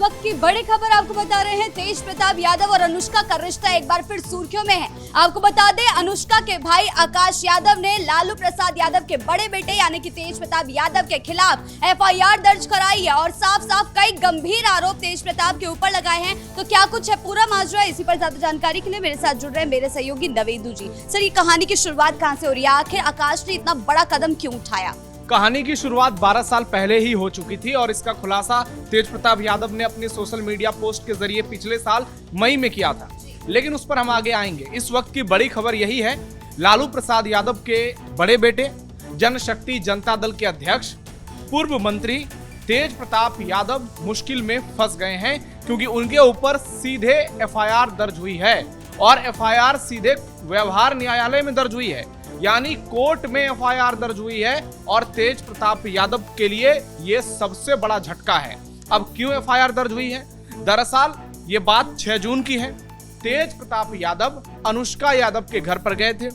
वक्त की बड़ी खबर आपको बता रहे हैं। तेज प्रताप यादव और अनुष्का का रिश्ता एक बार फिर सुर्खियों में है। आपको बता दें, अनुष्का के भाई आकाश यादव ने लालू प्रसाद यादव के बड़े बेटे यानी कि तेज प्रताप यादव के खिलाफ FIR दर्ज कराई है और साफ साफ कई गंभीर आरोप तेज प्रताप के ऊपर लगाए हैं। तो क्या कुछ है पूरा माजरा, इसी पर ज्यादा जानकारी के लिए मेरे साथ जुड़ रहे हैं मेरे सहयोगी नवेदु जी। सर, ये कहानी की शुरुआत कहाँ से हो रही है? आखिर आकाश ने इतना बड़ा कदम क्यों उठाया? कहानी की शुरुआत 12 साल पहले ही हो चुकी थी और इसका खुलासा तेज प्रताप यादव ने अपनी सोशल मीडिया पोस्ट के जरिए पिछले साल मई में किया था, लेकिन उस पर हम आगे आएंगे। इस वक्त की बड़ी खबर यही है, लालू प्रसाद यादव के बड़े बेटे, जनशक्ति जनता दल के अध्यक्ष, पूर्व मंत्री तेज प्रताप यादव मुश्किल में फंस गए हैं, क्योंकि उनके ऊपर सीधे FIR दर्ज हुई है और FIR सीधे व्यवहार न्यायालय में दर्ज हुई है, यानी कोर्ट में FIR दर्ज हुई है। और तेज प्रताप यादव के लिए ये सबसे बड़ा झटका है। अब क्यों FIR दर्ज हुई है? दरअसल ये बात 6 जून की है। तेज प्रताप यादव अनुष्का यादव के घर पर गए थे।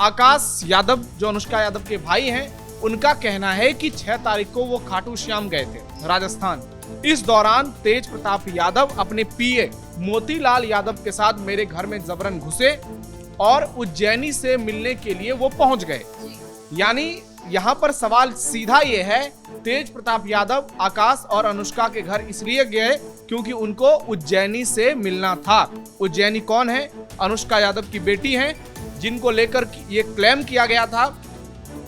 आकाश यादव जो अनुष्का यादव के भाई हैं, उनका कहना है कि 6 तारीख को वो खाटू श्याम गए थे, राजस्थान। इस दौरान तेज प्रताप यादव अपने PA मोतीलाल यादव के साथ मेरे घर में जबरन घुसे और उज्जैनी से मिलने के लिए वो पहुंच गए। यानी यहाँ पर सवाल सीधा ये है, तेज प्रताप यादव आकाश और अनुष्का के घर इसलिए गए क्योंकि उनको उज्जैनी से मिलना था। उज्जैनी कौन है? अनुष्का यादव की बेटी हैं, जिनको लेकर ये क्लेम किया गया था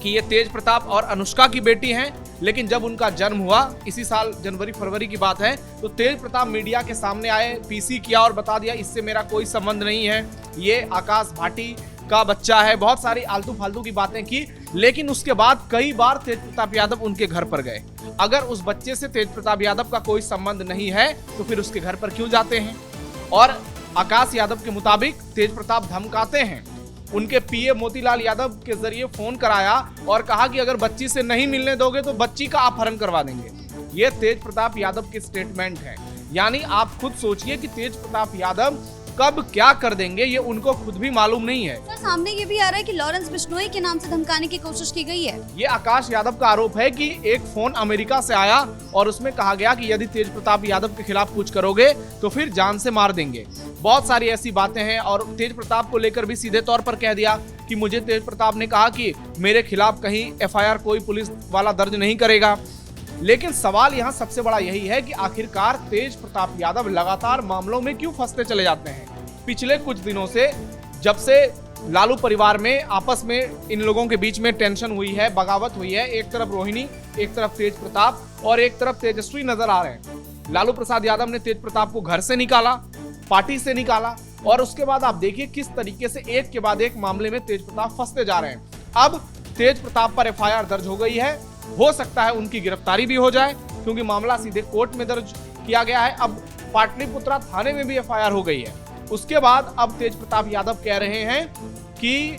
कि ये तेज प्रताप और अनुष्का की बेटी हैं। लेकिन जब उनका जन्म हुआ, इसी साल जनवरी फरवरी की बात है, तो तेज प्रताप मीडिया के सामने आए, PC किया और बता दिया इससे मेरा कोई संबंध नहीं है, ये आकाश भाटी का बच्चा है। बहुत सारी आलतू फालतू की बातें की, लेकिन उसके बाद कई बार तेज प्रताप यादव उनके घर पर गए। अगर उस बच्चे से तेज प्रताप यादव का कोई संबंध नहीं है तो फिर उसके घर पर क्यों जाते हैं? और आकाश यादव के मुताबिक तेज प्रताप धमकाते हैं। उनके PA मोतीलाल यादव के जरिए फोन कराया और कहा कि अगर बच्ची से नहीं मिलने दोगे तो बच्ची का अपहरण करवा देंगे। ये तेज प्रताप यादव के स्टेटमेंट है। यानी आप खुद सोचिए कि तेज प्रताप यादव कब क्या कर देंगे, ये उनको खुद भी मालूम नहीं है। सर, सामने ये भी आ रहा है कि लॉरेंस बिश्नोई के नाम से धमकाने की कोशिश की गई है। ये आकाश यादव का आरोप है कि एक फोन अमेरिका से आया और उसमें कहा गया कि यदि तेज प्रताप यादव के खिलाफ कुछ करोगे तो फिर जान से मार देंगे। बहुत सारी ऐसी बातें हैं और तेज प्रताप को लेकर भी सीधे तौर पर कह दिया कि मुझे तेज प्रताप ने कहा कि मेरे खिलाफ कहीं FIR कोई पुलिस वाला दर्ज नहीं करेगा। लेकिन सवाल यहाँ सबसे बड़ा यही है कि आखिरकार तेज प्रताप यादव लगातार मामलों में क्यों फंसते चले जाते हैं? पिछले कुछ दिनों से, जब से लालू परिवार में आपस में इन लोगों के बीच में टेंशन हुई है, बगावत हुई है, एक तरफ रोहिणी, एक तरफ तेज प्रताप और एक तरफ तेजस्वी नजर आ रहे हैं। लालू प्रसाद यादव ने तेज प्रताप को घर से निकाला, पार्टी से निकाला और उसके बाद आप देखिए किस तरीके से एक के बाद एक मामले में तेज प्रताप फंसते जा रहे हैं। अब तेज प्रताप पर FIR दर्ज हो गई है, हो सकता है उनकी गिरफ्तारी भी हो जाए क्योंकि मामला सीधे कोर्ट में दर्ज किया गया है। अब पाटलिपुत्रा थाने में भी FIR हो गई है। उसके बाद अब तेज प्रताप यादव कह रहे हैं कि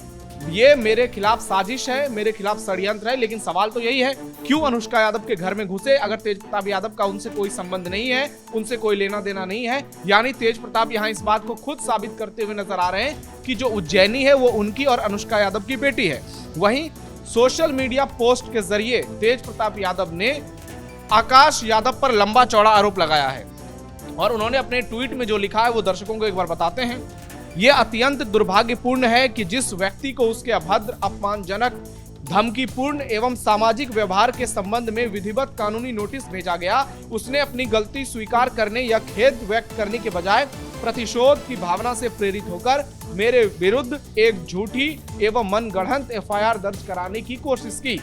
ये मेरे खिलाफ साजिश है, मेरे खिलाफ षड्यंत्र है। लेकिन सवाल तो यही है, क्यों अनुष्का यादव के घर में घुसे अगर तेज प्रताप यादव का उनसे कोई संबंध नहीं है, उनसे कोई लेना देना नहीं है? यानी तेज प्रताप यहाँ इस बात को खुद साबित करते हुए नजर आ रहे हैं कि जो उज्जैनी है वो उनकी और अनुष्का यादव की बेटी है। वहीं सोशल मीडिया पोस्ट के जरिए तेज प्रताप यादव ने आकाश यादव पर लंबा चौड़ा आरोप लगाया है और उन्होंने अपने ट्वीट में जो लिखा है वो दर्शकों को एक बार बताते हैं। ये अत्यंत दुर्भाग्यपूर्ण है कि जिस व्यक्ति को उसके अभद्र, अपमानजनक, धमकीपूर्ण एवं सामाजिक व्यवहार के संबंध में विधिवत कानूनी नोटिस भेजा गया, उसने अपनी गलती स्वीकार करने या खेद व्यक्त करने के बजाय प्रतिशोध की भावना से प्रेरित होकर मेरे विरुद्ध एक झूठी एवं मनगढ़ंत FIR दर्ज कराने की कोशिश की।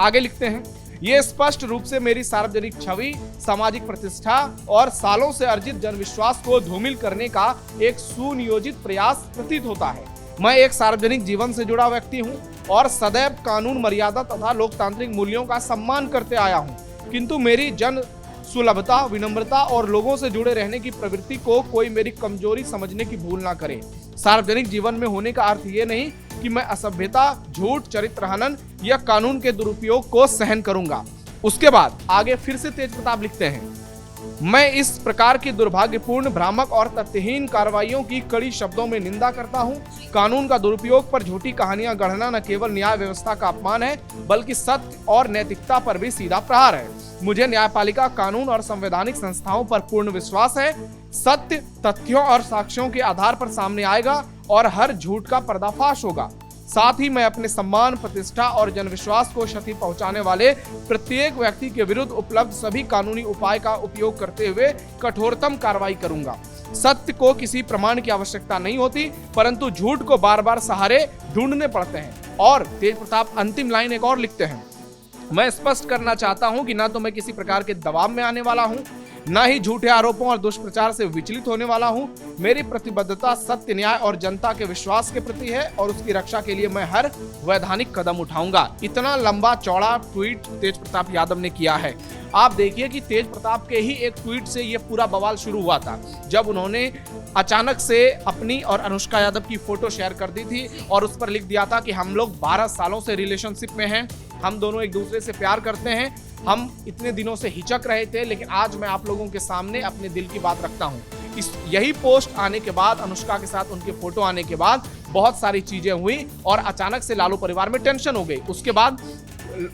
आगे लिखते हैं, ये स्पष्ट रूप से मेरी सार्वजनिक छवि, सामाजिक प्रतिष्ठा और सालों से अर्जित जनविश्वास को धूमिल करने का एक सुनियोजित प्रयास प्रतीत होता है। मैं एक सार्वजनिक जीवन से जुड़ा व्यक्ति हूं और सदैव कानून, मर्यादा तथा लोकतांत्रिक मूल्यों का सम्मान करते आया हूं, किंतु मेरी जन सुलभता, विनम्रता और लोगों से जुड़े रहने की प्रवृत्ति को कोई मेरी कमजोरी समझने की भूल ना करे। सार्वजनिक जीवन में होने का अर्थ ये नहीं कि मैं असभ्यता, झूठ, चरित्रहनन या कानून के दुरुपयोग को सहन करूंगा। उसके बाद आगे फिर से तेज प्रताप लिखते हैं, मैं इस प्रकार की दुर्भाग्यपूर्ण, भ्रामक और तथ्यहीन कार्रवाइयों की कड़ी शब्दों में निंदा करता हूं। कानून का दुरुपयोग पर झूठी कहानियां गढ़ना न केवल न्याय व्यवस्था का अपमान है, बल्कि सत्य और नैतिकता पर भी सीधा प्रहार है। मुझे न्यायपालिका, कानून और संवैधानिक संस्थाओं पर पूर्ण विश्वास है। सत्य तथ्यों और साक्ष्यों के आधार पर सामने आएगा और हर झूठ का पर्दाफाश होगा। साथ ही मैं अपने सम्मान, प्रतिष्ठा और जनविश्वास को क्षति पहुंचाने वाले प्रत्येक व्यक्ति के विरुद्ध उपलब्ध सभी कानूनी उपाय का उपयोग करते हुए कठोरतम कार्रवाई करूंगा। सत्य को किसी प्रमाण की आवश्यकता नहीं होती, परंतु झूठ को बार बार सहारे ढूंढने पड़ते हैं। और तेज प्रताप अंतिम लाइन एक और लिखते हैं, मैं स्पष्ट करना चाहता हूं कि न तो मैं किसी प्रकार के दबाव में आने वाला हूं, न ही झूठे आरोपों और दुष्प्रचार से विचलित होने वाला हूं। मेरी प्रतिबद्धता सत्य, न्याय और जनता के विश्वास के प्रति है और उसकी रक्षा के लिए मैं हर वैधानिक कदम उठाऊंगा। इतना लंबा चौड़ा ट्वीट तेज प्रताप यादव ने किया है। आप देखिए कि तेज प्रताप के ही एक ट्वीट से ये पूरा बवाल शुरू हुआ था, जब उन्होंने अचानक से अपनी और अनुष्का यादव की फोटो शेयर कर दी थी और उस पर लिख दिया था कि हम लोग 12 सालों से रिलेशनशिप में हैं, हम दोनों एक दूसरे से प्यार करते हैं, हम इतने दिनों से हिचक रहे थे, लेकिन आज मैं आप लोगों के सामने अपने दिल की बात रखता हूं। यही पोस्ट आने के बाद, अनुष्का के साथ उनके फोटो आने के बाद बहुत सारी चीजें हुई और अचानक से लालू परिवार में टेंशन हो गई। उसके बाद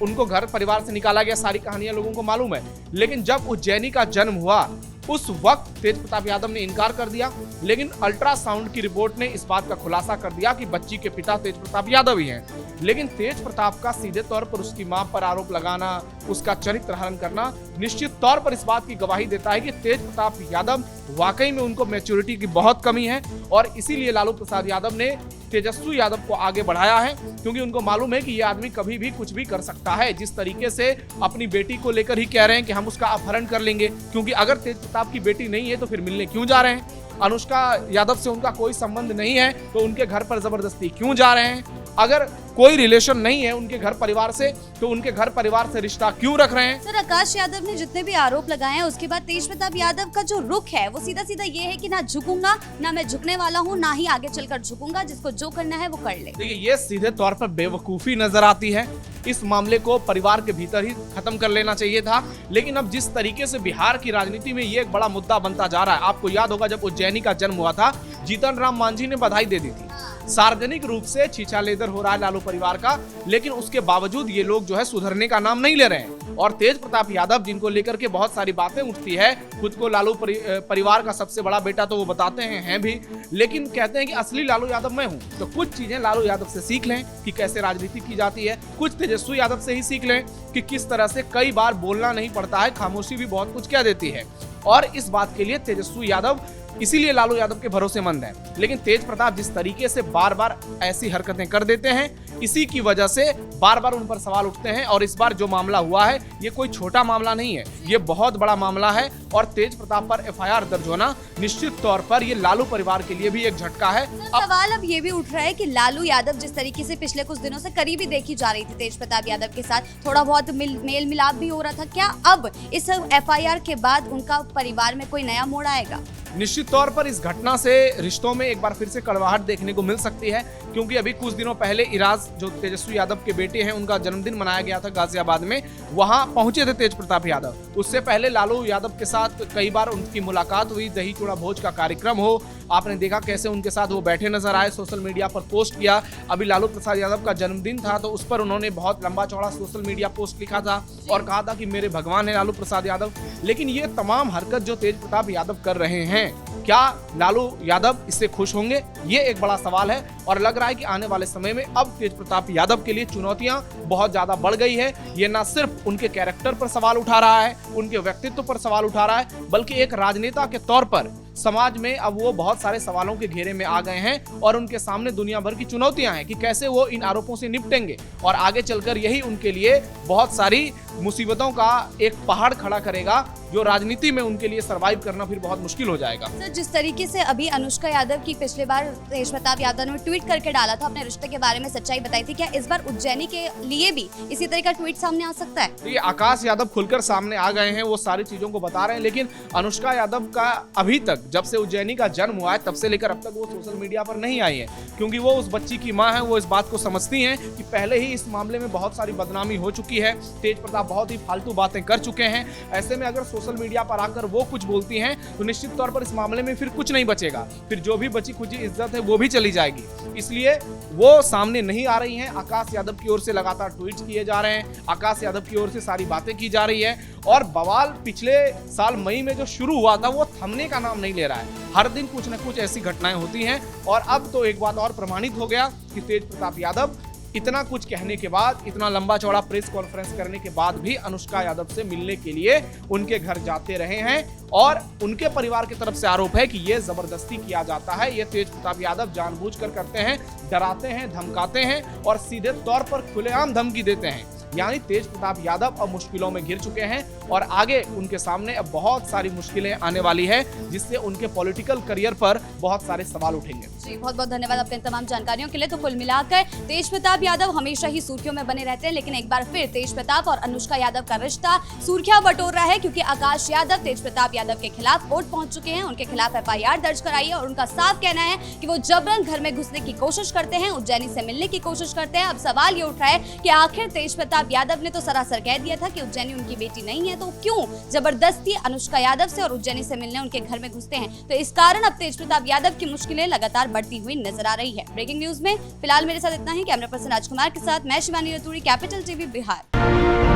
उनको घर परिवार से निकाला गया, सारी कहानियां लोगों को मालूम है। लेकिन जब उज्जैनी का जन्म हुआ उस वक्त तेज प्रताप यादव ने इनकार कर दिया, लेकिन अल्ट्रासाउंड की रिपोर्ट ने इस बात का खुलासा कर दिया कि बच्ची के पिता तेज प्रताप यादव ही हैं। लेकिन तेज प्रताप का सीधे तौर पर उसकी मां पर आरोप लगाना, उसका चरित्र हनन करना निश्चित तौर पर इस बात की गवाही देता है कि तेज प्रताप यादव वाकई में उनको मैच्योरिटी की बहुत कमी है और इसीलिए लालू प्रसाद यादव ने तेजस्वी यादव को आगे बढ़ाया है, क्योंकि उनको मालूम है कि ये आदमी कभी भी कुछ भी कर सकता है। जिस तरीके से अपनी बेटी को लेकर ही कह रहे हैं कि हम उसका अपहरण कर लेंगे, क्योंकि अगर तेज प्रताप की बेटी नहीं है तो फिर मिलने क्यों जा रहे हैं? अनुष्का यादव से उनका कोई संबंध नहीं है तो उनके घर पर जबरदस्ती क्यों जा रहे हैं? अगर कोई रिलेशन नहीं है उनके घर परिवार से तो उनके घर परिवार से रिश्ता क्यों रख रहे हैं? सर, आकाश यादव ने जितने भी आरोप लगाए हैं उसके बाद तेज प्रताप यादव का जो रुख है वो सीधा सीधा ये है कि ना झुकूंगा, ना मैं झुकने वाला हूँ, ना ही आगे चलकर झुकूंगा, जिसको जो करना है वो कर ले। देखिए, ये सीधे तौर पर बेवकूफी नजर आती है। इस मामले को परिवार के भीतर ही खत्म कर लेना चाहिए था, लेकिन अब जिस तरीके से बिहार की राजनीति में ये एक बड़ा मुद्दा बनता जा रहा है, आपको याद होगा जब उज्जैनी का जन्म हुआ था, जीतन राम मांझी ने बधाई दे दी थी। सार्वजनिक रूप से छीछा लेदर हो रहा है लालू परिवार का, लेकिन उसके बावजूद ये लोग जो है सुधरने का नाम नहीं ले रहे हैं। और तेज प्रताप यादव, जिनको लेकर के बहुत सारी बातें उठती है, खुद को लालू परिवार का सबसे बड़ा बेटा तो वो बताते हैं भी, लेकिन कहते हैं कि असली लालू यादव मैं हूँ। तो कुछ चीजें लालू यादव से सीख लें कि कैसे राजनीति की जाती है, कुछ तेजस्वी यादव से ही सीख लें कि किस तरह से कई बार बोलना नहीं पड़ता है, खामोशी भी बहुत कुछ कह देती है। और इस बात के लिए तेजस्वी यादव इसीलिए लालू यादव के भरोसेमंद है। लेकिन तेज प्रताप जिस तरीके से बार बार ऐसी हरकतें कर देते हैं, इसी की वजह से बार बार उन पर सवाल उठते हैं। और इस बार जो मामला हुआ है ये कोई छोटा मामला नहीं है, ये बहुत बड़ा मामला है। और तेज प्रताप पर एफआईआर दर्ज होना निश्चित तौर पर ये लालू परिवार के लिए भी एक झटका है। सवाल अब ये भी उठ रहा है कि लालू यादव जिस तरीके से पिछले कुछ दिनों से करीबी देखी जा रही थी तेज प्रताप यादव के साथ, थोड़ा बहुत मेल मिलाप भी हो रहा था, क्या अब इस एफआईआर के बाद उनका परिवार में कोई नया मोड़ आएगा? निश्चित तौर पर इस घटना से रिश्तों में एक बार फिर से कड़वाहट देखने को मिल सकती है, क्योंकि अभी कुछ दिनों पहले इराज, जो तेजस्वी यादव के बेटे हैं, उनका जन्मदिन मनाया गया था गाजियाबाद में, वहां पहुंचे थे तेज प्रताप यादव। उससे पहले लालू यादव के साथ कई बार उनकी मुलाकात हुई, दही चूड़ा भोज का कार्यक्रम हो, आपने देखा कैसे उनके साथ वो बैठे नजर आए, सोशल मीडिया पर पोस्ट किया। अभी लालू प्रसाद यादव का जन्मदिन था तो उस पर उन्होंने बहुत लंबा चौड़ा सोशल मीडिया पोस्ट लिखा था और कहा था कि मेरे भगवान है लालू प्रसाद यादव। लेकिन ये तमाम हरकत जो तेज प्रताप यादव कर रहे हैं, क्या लालू यादव इससे खुश होंगे? ये एक बड़ा सवाल है। और लग रहा है कि आने वाले समय में अब तेज प्रताप यादव के लिए चुनौतियां बहुत ज्यादा बढ़ गई है। ये ना सिर्फ उनके कैरेक्टर पर सवाल उठा रहा है, उनके व्यक्तित्व पर सवाल उठा रहा है, बल्कि एक राजनेता के तौर पर समाज में अब वो बहुत सारे सवालों के घेरे में आ गए हैं और उनके सामने दुनिया भर की चुनौतियां हैं कि कैसे वो इन आरोपों से निपटेंगे। और आगे चलकर यही उनके लिए बहुत सारी मुसीबतों का एक पहाड़ खड़ा करेगा, जो राजनीति में उनके लिए सरवाइव करना फिर बहुत मुश्किल हो जाएगा। सर, जिस तरीके से अभी अनुष्का यादव की पिछले बार तेज प्रताप यादव ने ट्वीट करके डाला था, अपने रिश्ते के बारे में सच्चाई बताई थी, क्या इस बार उज्जैनी के लिए भी इसी तरह का ट्वीट सामने आ सकता है? देखिए, आकाश यादव खुलकर सामने आ गए हैं, वो सारी चीजों को बता रहे हैं, लेकिन अनुष्का यादव का अभी तक, जब से उज्जैनी का जन्म हुआ है तब से लेकर अब तक वो सोशल मीडिया पर नहीं आई है, क्योंकि वो उस बच्ची की मां है। वो इस बात को समझती हैं कि पहले ही इस मामले में बहुत सारी बदनामी हो चुकी है। तेज प्रताप बहुत ही फालतू बातें कर चुके हैं। ऐसे में अगर सोशल मीडिया पर आकर वो कुछ बोलती हैं तो निश्चित तौर पर इस मामले में फिर कुछ नहीं बचेगा, फिर जो भी बची खुची इज्जत है वो भी चली जाएगी। इसलिए वो सामने नहीं आ रही हैं। आकाश यादव की ओर से लगातार ट्वीट्स किए जा रहे हैं, आकाश यादव की ओर से सारी बातें की जा रही है और बवाल पिछले साल मई में जो शुरू हुआ था वो थमने का नाम नहीं ले रहा है। हर दिन कुछ न कुछ ऐसी घटनाएं होती हैं और अब तो एक बात और प्रमाणित हो गया कि तेज प्रताप यादव इतना कुछ कहने के बाद, इतना लंबा चौड़ा प्रेस कॉन्फ्रेंस करने के बाद भी अनुष्का यादव से मिलने के लिए उनके घर जाते रहे हैं और उनके परिवार की तरफ से आरोप है कि ये जबरदस्ती किया जाता है, ये तेज प्रताप यादव जानबूझकर करते हैं, डराते हैं, धमकाते हैं और सीधे तौर पर खुलेआम धमकी देते हैं। यानी तेज प्रताप यादव अब मुश्किलों में घिर चुके हैं और आगे उनके सामने अब बहुत सारी मुश्किलें आने वाली है, जिससे उनके पॉलिटिकल करियर पर बहुत सारे सवाल उठेंगे। जी, बहुत बहुत धन्यवाद अपने तमाम जानकारियों के लिए। तो कुल मिलाकर तेज प्रताप यादव हमेशा ही सुर्खियों में बने रहते हैं, लेकिन एक बार फिर तेज प्रताप और अनुष्का यादव का रिश्ता सुर्खियां बटोर रहा है, क्योंकि आकाश यादव तेज प्रताप यादव के खिलाफ कोर्ट पहुंच चुके हैं, उनके खिलाफ FIR दर्ज कराई है और उनका साफ कहना है कि वो जबरन घर में घुसने की कोशिश करते हैं, उज्जैनी से मिलने की कोशिश करते हैं। अब सवाल ये उठ रहा है कि आखिर तेज प्रताप यादव ने तो सरासर कह दिया था कि उज्जैनी उनकी बेटी नहीं है, तो क्यों जबरदस्ती अनुष्का यादव से और उज्जैनी से मिलने उनके घर में घुसते हैं। तो इस कारण अब तेज प्रताप यादव की मुश्किलें लगातार बढ़ती हुई नजर आ रही है। ब्रेकिंग न्यूज में फिलहाल मेरे साथ इतना ही। कैमरा पर्सन राजकुमार के साथ मैं शिवानी रतूड़ी, कैपिटल TV बिहार।